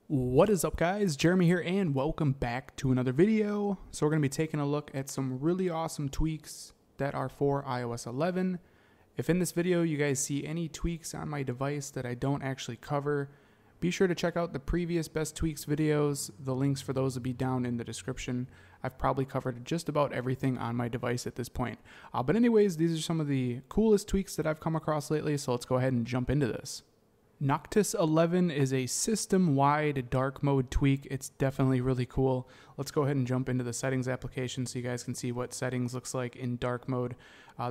What is up, guys? Jeremy here, and welcome back to another video. So we're going to be taking a look at some really awesome tweaks that are for iOS 11. If in this video you guys see any tweaks on my device that I don't actually cover, be sure to check out the previous best tweaks videos. The links for those will be down in the description. I've probably covered just about everything on my device at this point. But anyways, these are some of the coolest tweaks that I've come across lately, so let's go ahead and jump into this. Noctis 11 is a system-wide dark mode tweak. It's definitely really cool. Let's go ahead and jump into the settings application so you guys can see what settings looks like in dark mode.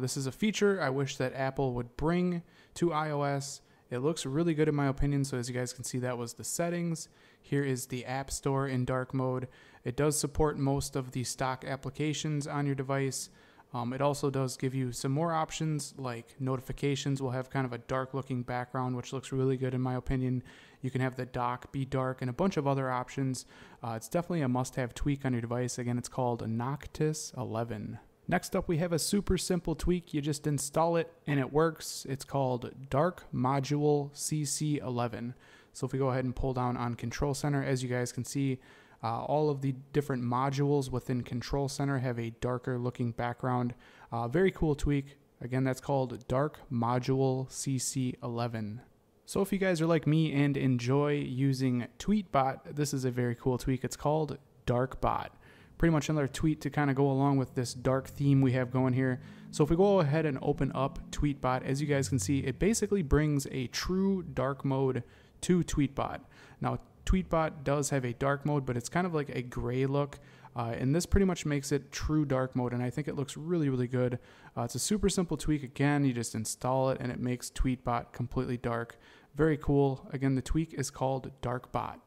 This is a feature I wish that Apple would bring to iOS. It looks really good in my opinion, so as you guys can see, that was the settings. Here is the App Store in dark mode. It does support most of the stock applications on your device. It also does give you some more options, like notifications will have kind of a dark looking background, which looks really good in my opinion. You can have the dock be dark and a bunch of other options. It's definitely a must-have tweak on your device. Again, it's called Noctis 11. Next up, we have a super simple tweak. You just install it and it works. It's called DarkModuleCCXI. So if we go ahead and pull down on Control Center, as you guys can see, all of the different modules within Control Center have a darker looking background. Very cool tweak. Again, that's called DarkModuleCCXI. So if you guys are like me and enjoy using TweetBot, this is a very cool tweak. It's called DarkBot. Pretty much another tweak to kind of go along with this dark theme we have going here. So if we go ahead and open up TweetBot, as you guys can see, it basically brings a true dark mode to TweetBot. Now, TweetBot does have a dark mode, but it's kind of like a gray look, and this pretty much makes it true dark mode, and I think it looks really, really good. It's a super simple tweak. Again, you just install it, and it makes TweetBot completely dark. Very cool. Again, the tweak is called DarkBot.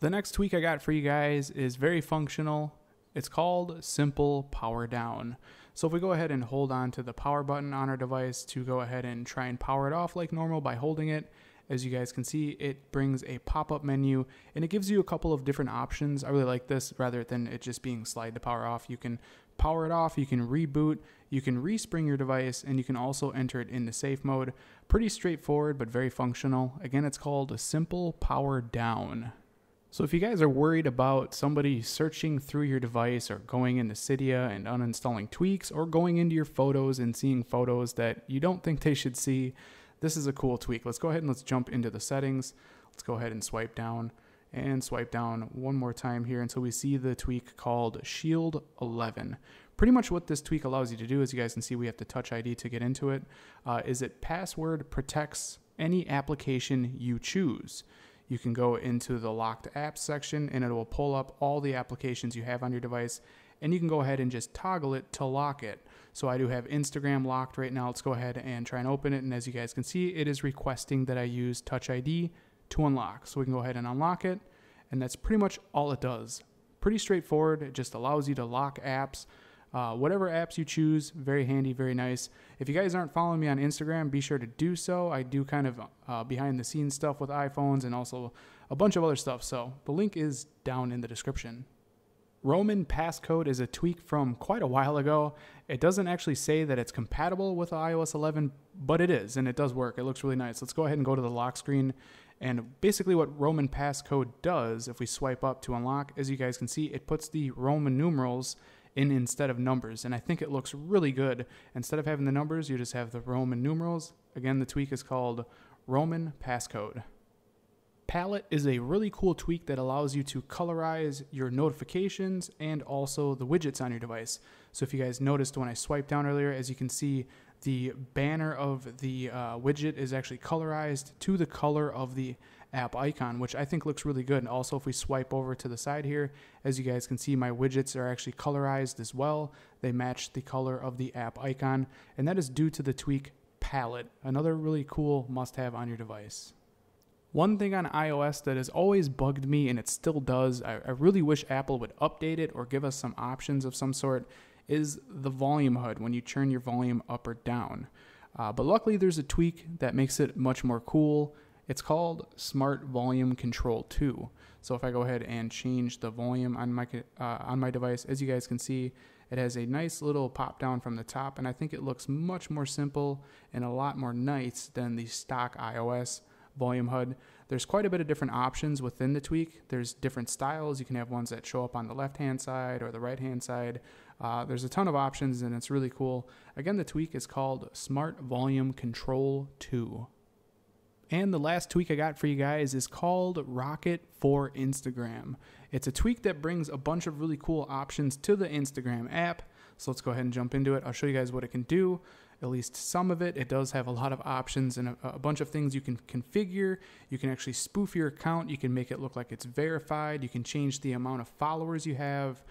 The next tweak I got for you guys is very functional. It's called SimplePowerDown. So if we go ahead and hold on to the power button on our device to go ahead and try and power it off like normal by holding it, as you guys can see, it brings a pop-up menu and it gives you a couple of different options. I really like this rather than it just being slide to power off. You can power it off, you can reboot, you can respring your device, and you can also enter it into safe mode. Pretty straightforward, but very functional. Again, it's called SimplePowerDown. So if you guys are worried about somebody searching through your device or going into Cydia and uninstalling tweaks or going into your photos and seeing photos that you don't think they should see, this is a cool tweak. Let's go ahead and let's jump into the settings. Let's go ahead and swipe down one more time here until we see the tweak called ShieldXI. Pretty much what this tweak allows you to do, as you guys can see, we have to touch ID to get into it, is it password protects any application you choose. You can go into the locked apps section and it will pull up all the applications you have on your device, and you can go ahead and just toggle it to lock it. So I do have Instagram locked right now. Let's go ahead and try and open it, and as you guys can see, it is requesting that I use Touch ID to unlock. So we can go ahead and unlock it, and that's pretty much all it does. Pretty straightforward. It just allows you to lock apps. Whatever apps you choose, very handy, very nice. If you guys aren't following me on Instagram, be sure to do so. I do kind of behind the scenes stuff with iPhones and also a bunch of other stuff, so the link is down in the description. Roman Passcode is a tweak from quite a while ago. It doesn't actually say that it's compatible with iOS 11, but it is, and it does work. It looks really nice. Let's go ahead and go to the lock screen. And basically what Roman Passcode does, if we swipe up to unlock, as you guys can see, it puts the Roman numerals in instead of numbers, and I think it looks really good. Instead of having the numbers, you just have the Roman numerals. Again, the tweak is called Roman Passcode. Palette is a really cool tweak that allows you to colorize your notifications and also the widgets on your device. So if you guys noticed when I swiped down earlier, as you can see, the banner of the widget is actually colorized to the color of the app icon, which I think looks really good. And also if we swipe over to the side here, as you guys can see, my widgets are actually colorized as well. They match the color of the app icon, and that is due to the tweak Palette, another really cool must-have on your device. One thing on iOS that has always bugged me, and it still does, I really wish Apple would update it or give us some options of some sort, is the volume HUD when you turn your volume up or down. But luckily there's a tweak that makes it much more cool. It's called Smart Volume Control 2. So if I go ahead and change the volume on my device, as you guys can see, it has a nice little pop down from the top, and I think it looks much more simple and a lot more nice than the stock iOS volume HUD. There's quite a bit of different options within the tweak. There's different styles. You can have ones that show up on the left-hand side or the right-hand side. There's a ton of options, and it's really cool. Again, the tweak is called Smart Volume Control 2. And the last tweak I got for you guys is called Rocket for Instagram. It's a tweak that brings a bunch of really cool options to the Instagram app. So let's go ahead and jump into it. I'll show you guys what it can do, at least some of it. It does have a lot of options and a bunch of things you can configure. You can actually spoof your account. You can make it look like it's verified. You can change the amount of followers you have.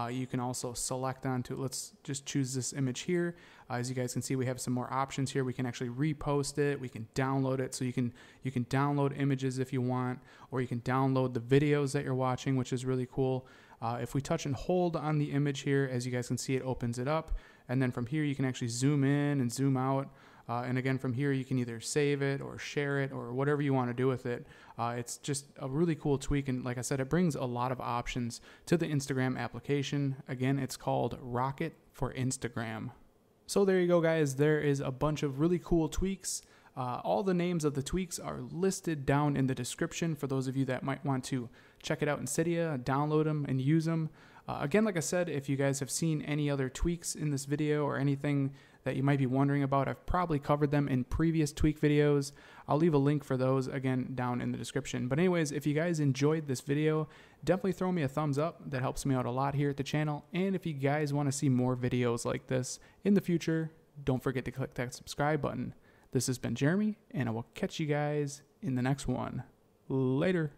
You can also select onto, let's just choose this image here. As you guys can see, we have some more options here. We can actually repost it. We can download it. So you can download images if you want, or you can download the videos that you're watching, which is really cool. If we touch and hold on the image here, as you guys can see, it opens it up. And then from here, you can actually zoom in and zoom out. And again, from here, you can either save it or share it or whatever you want to do with it. It's just a really cool tweak. And like I said, it brings a lot of options to the Instagram application. Again, it's called Rocket for Instagram. So there you go, guys. There is a bunch of really cool tweaks. All the names of the tweaks are listed down in the description for those of you that might want to check it out in Cydia, download them, and use them. Again, like I said, if you guys have seen any other tweaks in this video or anything that you might be wondering about, I've probably covered them in previous tweak videos. I'll leave a link for those, again, down in the description. But anyways, if you guys enjoyed this video, definitely throw me a thumbs up. That helps me out a lot here at the channel. And if you guys want to see more videos like this in the future, don't forget to click that subscribe button. This has been Jeremy, and I will catch you guys in the next one. Later.